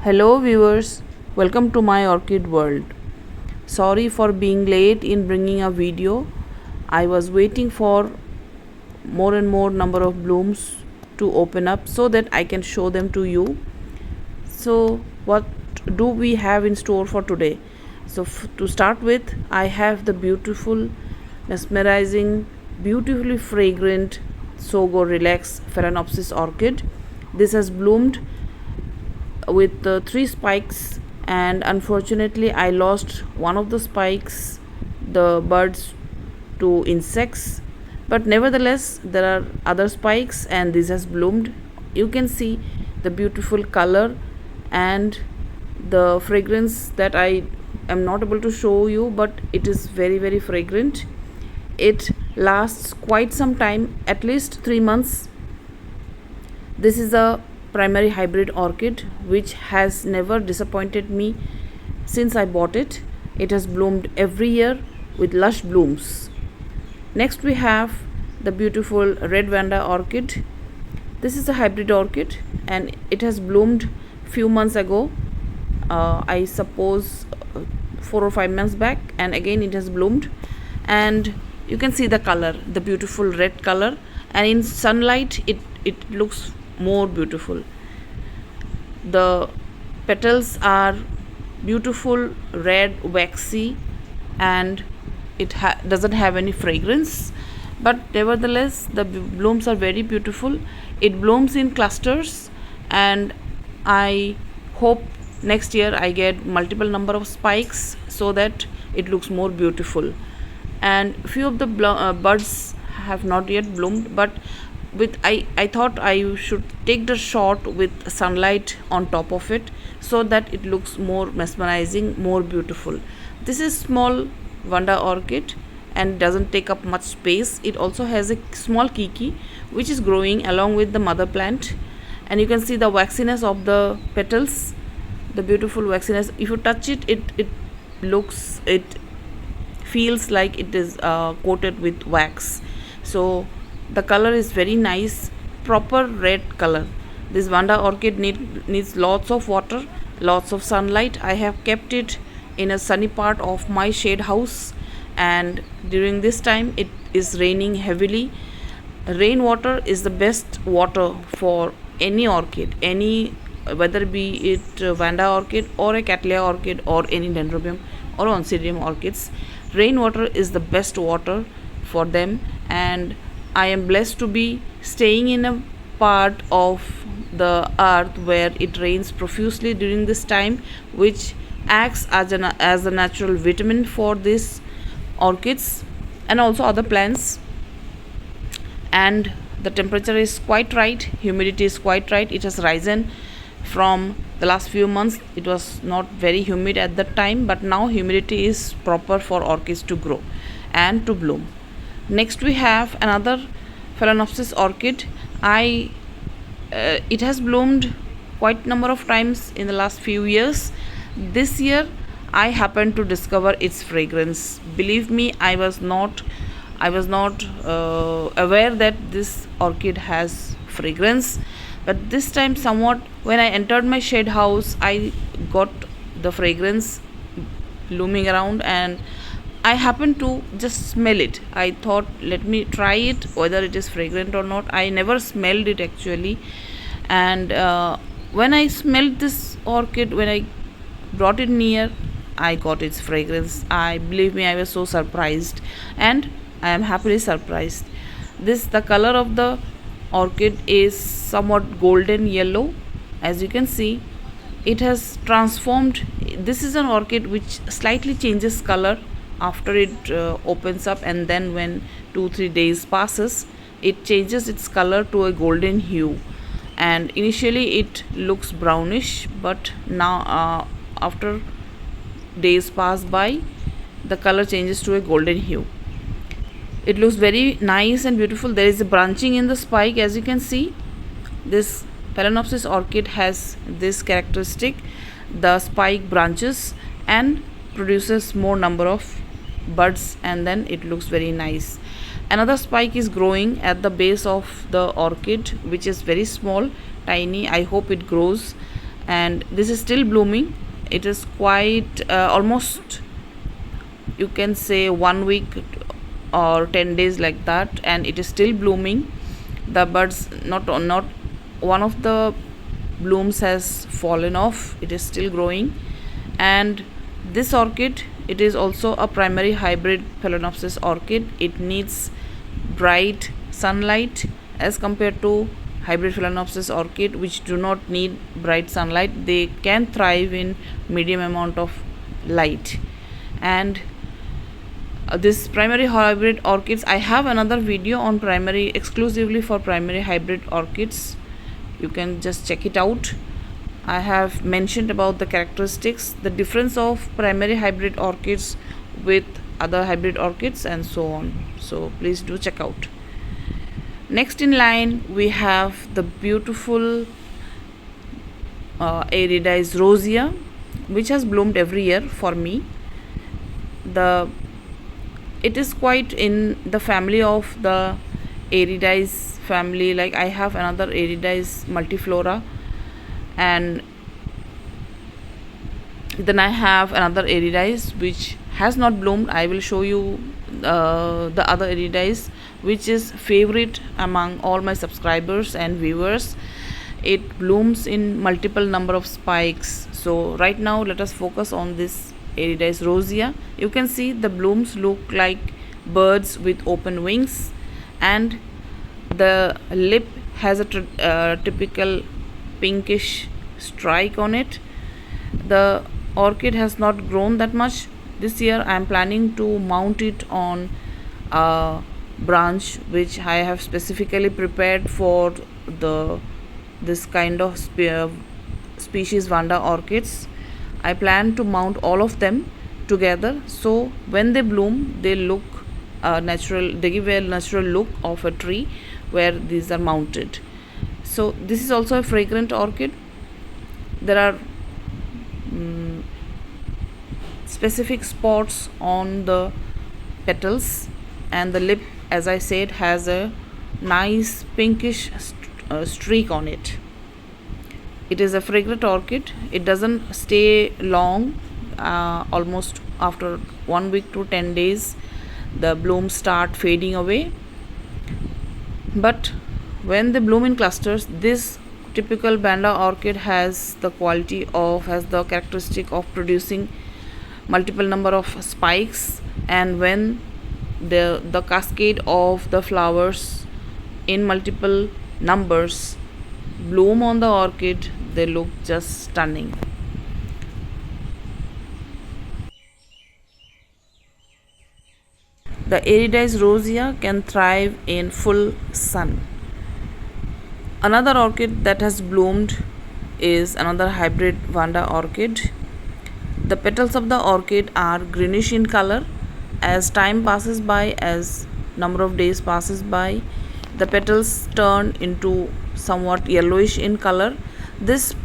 Hello viewers, welcome to my orchid world. Sorry for being late in bringing a video. I was waiting for more and more number of blooms to open up so that I can show them to you. So what do we have in store for today? So to start with, I have the beautiful, mesmerizing, beautifully fragrant Sogo Relax phalaenopsis orchid. This has bloomed with three spikes, and unfortunately I lost one of the spikes, the buds, to insects, but nevertheless there are other spikes and this has bloomed. You can see the beautiful color and the fragrance that I am not able to show you, but it is very fragrant. It lasts quite some time, at least 3 months. This is a primary hybrid orchid which has never disappointed me since I bought it. It has bloomed every year with lush blooms. Next we have the beautiful red Vanda orchid. This is a hybrid orchid and it has bloomed few months ago, I suppose 4 or 5 months back, and again it has bloomed. And you can see the color, the beautiful red color, and in sunlight it looks more beautiful. The petals are beautiful red, waxy, and it doesn't have any fragrance, but nevertheless the blooms are very beautiful. It blooms in clusters, and I hope next year I get multiple number of spikes so that it looks more beautiful. And few of the buds have not yet bloomed, but I thought I should take the shot with sunlight on top of it so that it looks more mesmerizing, more beautiful. This is small Vanda orchid and doesn't take up much space. It also has a small kiki which is growing along with the mother plant, and you can see the waxiness of the petals, the beautiful waxiness. If you touch it, it feels like it is coated with wax. So the color is very nice, proper red color. This Vanda orchid needs lots of water, lots of sunlight. I have kept it in a sunny part of my shade house, and during this time it is raining heavily. Rainwater is the best water for any orchid, whether be it Vanda orchid or a Cattleya orchid or any Dendrobium or Oncidium orchids. Rainwater is the best water for them, and I am blessed to be staying in a part of the earth where it rains profusely during this time, which acts as a natural vitamin for these orchids and also other plants. And the temperature is quite right, humidity is quite right. It has risen from the last few months. It was not very humid at that time, but now humidity is proper for orchids to grow and to bloom. Next we have another phalaenopsis orchid. It has bloomed quite number of times in the last few years. This year I happened to discover its fragrance. Believe me, I was not aware that this orchid has fragrance, but this time somewhat when I entered my shade house, I got the fragrance looming around, and I happened to just smell it. I thought, let me try it whether it is fragrant or not. I never smelled it actually, and when I smelled this orchid, when I brought it near, I got its fragrance. Believe me, I was so surprised, and I am happily surprised. The color of the orchid is somewhat golden yellow. As you can see, it has transformed. This is an orchid which slightly changes color after it opens up, and then when 2-3 days passes, it changes its color to a golden hue. And initially it looks brownish, but now after days pass by, the color changes to a golden hue. It looks very nice and beautiful. There is a branching in the spike. As you can see, this phalaenopsis orchid has this characteristic. The spike branches and produces more number of buds, and then it looks very nice. Another spike is growing at the base of the orchid, which is very small, tiny. I hope it grows, and this is still blooming. It is quite almost, you can say, 1 week or 10 days like that, and it is still blooming. The buds, not one of the blooms has fallen off, it is still growing. And this orchid, it is also a primary hybrid phalaenopsis orchid. It needs bright sunlight as compared to hybrid phalaenopsis orchid which do not need bright sunlight. They can thrive in medium amount of light. And this primary hybrid orchids, I have another video on primary, exclusively for primary hybrid orchids. You can just check it out. I have mentioned about the characteristics, the difference of primary hybrid orchids with other hybrid orchids and so on. So please do check out. Next in line we have the beautiful Aerides rosia, which has bloomed every year for me. It is quite in the family of the Aerides family. Like I have another Aerides multiflora, and then I have another Aerides which has not bloomed. I will show you the other Aerides, which is favorite among all my subscribers and viewers. It blooms in multiple number of spikes. So right now let us focus on this Aerides rosia. You can see the blooms look like birds with open wings, and the lip has a typical pinkish strike on it. The orchid has not grown that much. This year I am planning to mount it on a branch which I have specifically prepared for this kind of species Vanda orchids. I plan to mount all of them together, so when they bloom they look natural, they give a natural look of a tree where these are mounted. So this is also a fragrant orchid. There are specific spots on the petals, and the lip, as I said, has a nice pinkish streak on it. It is a fragrant orchid. It doesn't stay long. Almost after 1 week to 10 days the blooms start fading away, but when they bloom in clusters, this typical Vanda orchid has the characteristic of producing multiple number of spikes, and when the cascade of the flowers in multiple numbers bloom on the orchid, they look just stunning. The Aerides rosia can thrive in full sun. Another orchid that has bloomed is another hybrid Vanda orchid. The petals of the orchid are greenish in color. As time passes by, as number of days passes by, the petals turn into somewhat yellowish in color. This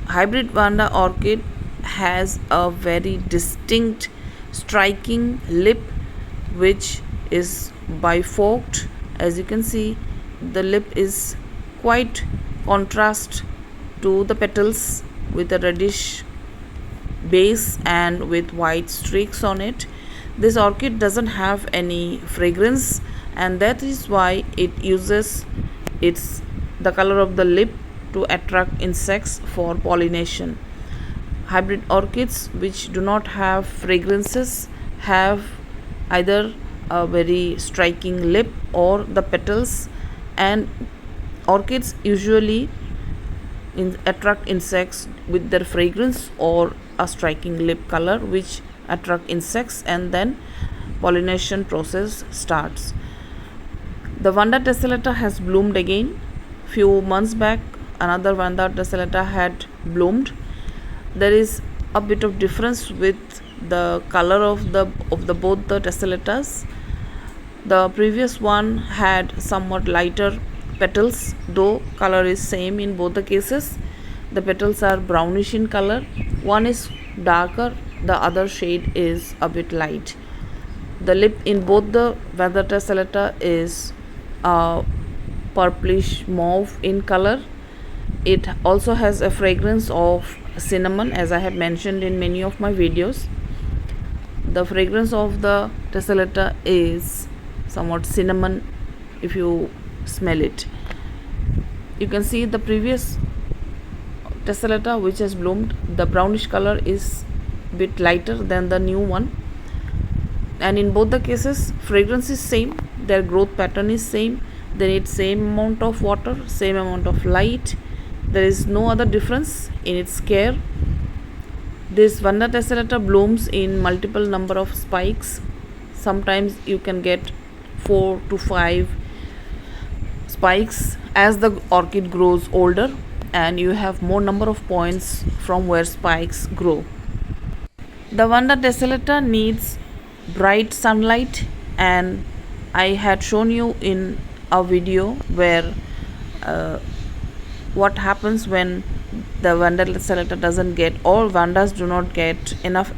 hybrid Vanda orchid has a very distinct striking lip which is biforked. As you can see, the lip is quite contrast to the petals with a reddish base and with white streaks on it. This orchid doesn't have any fragrance, and that is why it uses the color of the lip to attract insects for pollination. Hybrid orchids which do not have fragrances have either a very striking lip or the petals, and orchids usually attract insects with their fragrance or a striking lip color which attract insects, and then pollination process starts. The Vanda tessellata has bloomed again. Few months back another Vanda tessellata had bloomed. There is a bit of difference with the color of the both the tessellatas. The previous one had somewhat lighter petals, though color is same in both the cases. The petals are brownish in color. One is darker, the other shade is a bit light. The lip in both the Vanda tessellata is purplish mauve in color. It also has a fragrance of cinnamon, as I have mentioned in many of my videos. The fragrance of the tessellata is somewhat cinnamon if you smell it. You can see the previous tessellata which has bloomed, the brownish color is bit lighter than the new one, and in both the cases fragrance is same, their growth pattern is same, they need same amount of water, same amount of light. There is no other difference in its care. This Vanda tessellata blooms in multiple number of spikes. Sometimes you can get 4 to 5 spikes as the orchid grows older, and you have more number of points from where spikes grow. The Vanda tessellata needs bright sunlight, and I had shown you in a video where what happens when the Vanda tessellata doesn't get, or Vandas do not get enough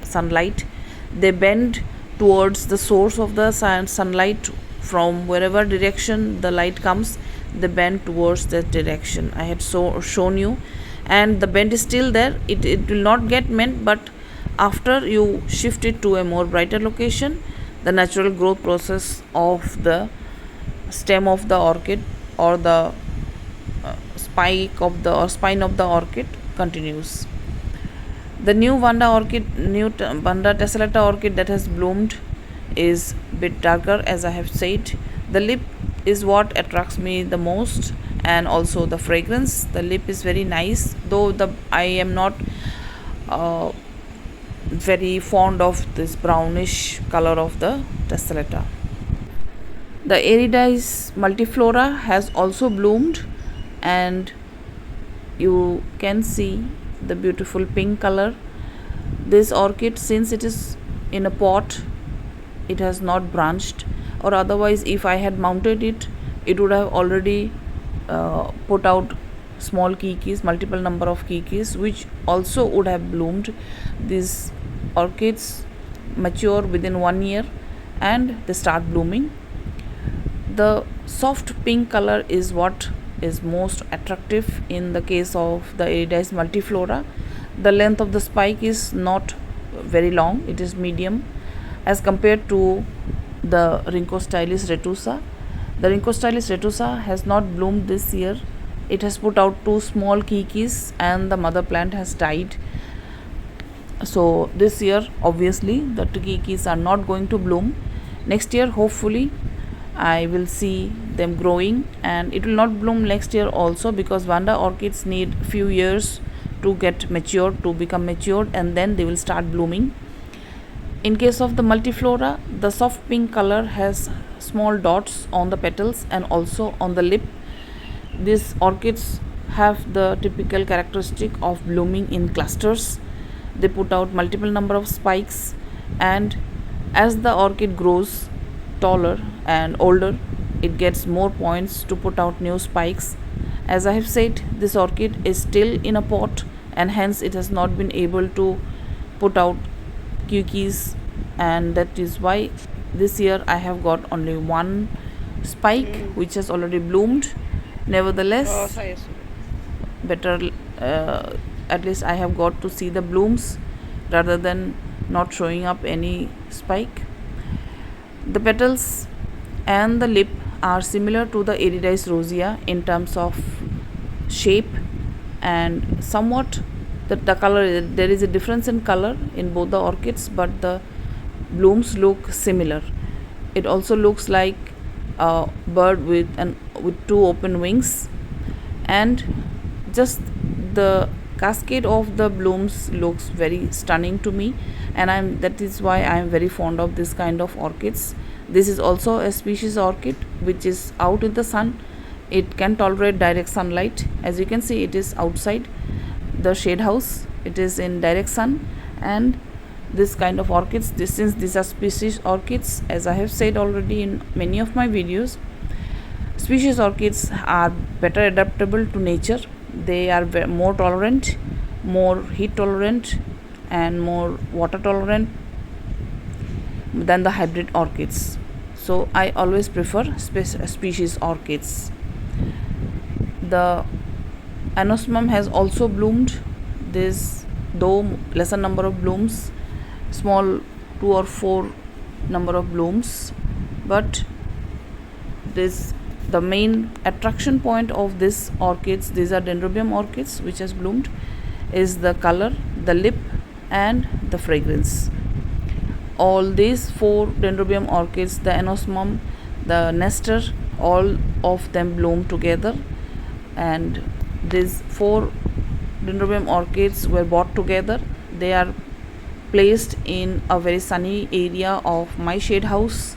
sunlight. They bend towards the source of the sunlight. From wherever direction the light comes, they bend towards that direction. I had shown you, and the bend is still there. It will not get bent, but after you shift it to a more brighter location, the natural growth process of the stem of the orchid, or the spike of the or spine of the orchid, continues. The new Vanda Vanda tessellata orchid that has bloomed is bit darker, as I have said. The lip is what attracts me the most, and also the fragrance. The lip is very nice, though I am not very fond of this brownish color of the tessellata. The Aerides multiflora has also bloomed, and you can see the beautiful pink color. This orchid, since it is in a pot, it has not branched, or otherwise if I had mounted it, it would have already put out small kikis, multiple number of kikis, which also would have bloomed. These orchids mature within 1 year and they start blooming. The soft pink color is what is most attractive in the case of the Aerides multiflora. The length of the spike is not very long, it is medium as compared to the Rhynchostylis retusa. The Rhynchostylis retusa has not bloomed this year. It has put out 2 small kikis and the mother plant has died. So this year obviously the 2 kikis are not going to bloom. Next year hopefully I will see them growing, and it will not bloom next year also, because Vanda orchids need few years to get matured, to become matured, and then they will start blooming. In case of the multiflora, the soft pink color has small dots on the petals and also on the lip. These orchids have the typical characteristic of blooming in clusters. They put out multiple number of spikes, and as the orchid grows taller and older, it gets more points to put out new spikes. As I have said, this orchid is still in a pot, and hence it has not been able to put out kikis, and that is why this year I have got only 1 spike which has already bloomed. Nevertheless, better at least I have got to see the blooms rather than not showing up any spike. The petals and the lip are similar to the Aerides rosia in terms of shape, and somewhat the color, there is a difference in color in both the orchids, but the blooms look similar. It also looks like a bird with 2 open wings, and just the cascade of the blooms looks very stunning to me, and that is why I am very fond of this kind of orchids. This is also a species orchid which is out in the sun. It can tolerate direct sunlight. As you can see, it is outside the shade house, it is in direct sun. And this kind of orchids, since these are species orchids, as I have said already in many of my videos, species orchids are better adaptable to nature. They are more tolerant, more heat tolerant, and more water tolerant than the hybrid orchids. So I always prefer species orchids. The Anosmum has also bloomed. There's though lesser number of blooms, small 2 or 4 number of blooms, but this the main attraction point of this orchids, these are Dendrobium orchids which has bloomed, is the color, the lip and the fragrance. All these 4 Dendrobium orchids, the anosmum, the nestor, all of them bloom together, and these 4 Dendrobium orchids were bought together. They are placed in a very sunny area of my shade house.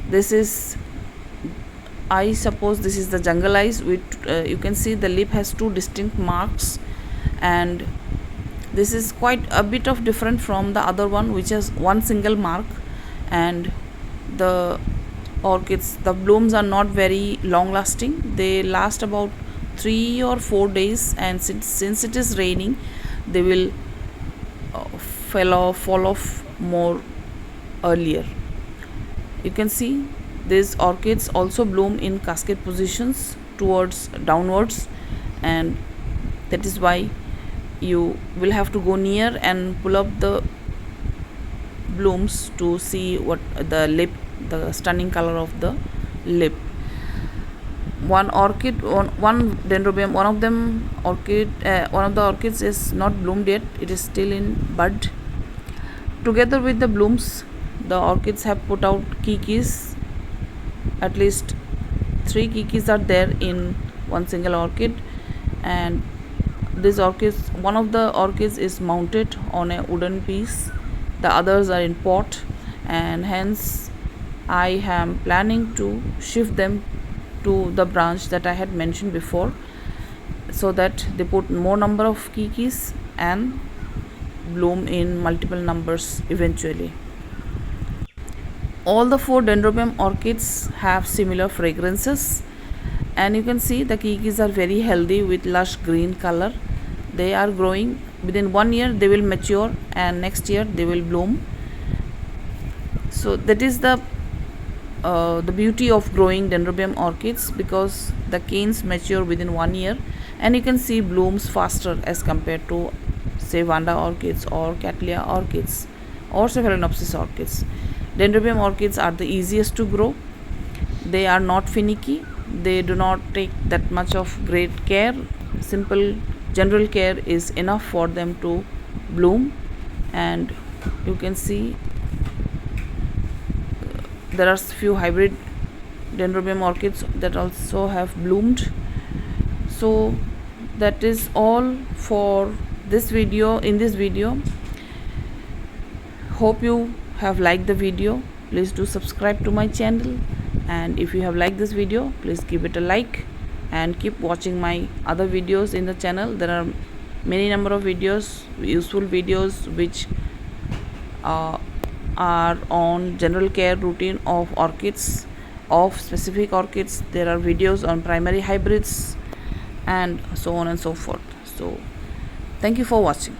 This is, I suppose this is the jungle eyes with you can see the lip has 2 distinct marks, and this is quite a bit of different from the other one which has one single mark. And the orchids, the blooms are not very long lasting, they last about 3 or 4 days, and since it is raining they will fall off more earlier. You can see these orchids also bloom in cascade positions towards downwards, and that is why you will have to go near and pull up the blooms to see what the lip, the stunning color of the lip. One orchid, one Dendrobium, one of them orchid, one of the orchids is not bloomed yet, it is still in bud. Together with the blooms, the orchids have put out kikis. At least 3 kikis are there in one single orchid, and this orchids, one of the orchids is mounted on a wooden piece, the others are in pot, and hence I am planning to shift them to the branch that I had mentioned before, so that they put more number of kikis and bloom in multiple numbers eventually. All the 4 Dendrobium orchids have similar fragrances, and you can see the kikis are very healthy with lush green color. They are growing within 1 year, they will mature, and next year they will bloom. So that is the beauty of growing Dendrobium orchids, because the canes mature within 1 year, and you can see blooms faster as compared to say Vanda orchids or Cattleya orchids or say phalaenopsis orchids. Dendrobium orchids are the easiest to grow. They are not finicky, they do not take that much of great care. Simple general care is enough for them to bloom. And you can see there are few hybrid Dendrobium orchids that also have bloomed. So that is all for this video. In this video, hope you have liked the video. Please do subscribe to my channel, and if you have liked this video, please give it a like and keep watching my other videos in the channel. There are many number of videos, useful videos, which are on general care routine of orchids, of specific orchids. There are videos on primary hybrids and so on and so forth. So thank you for watching.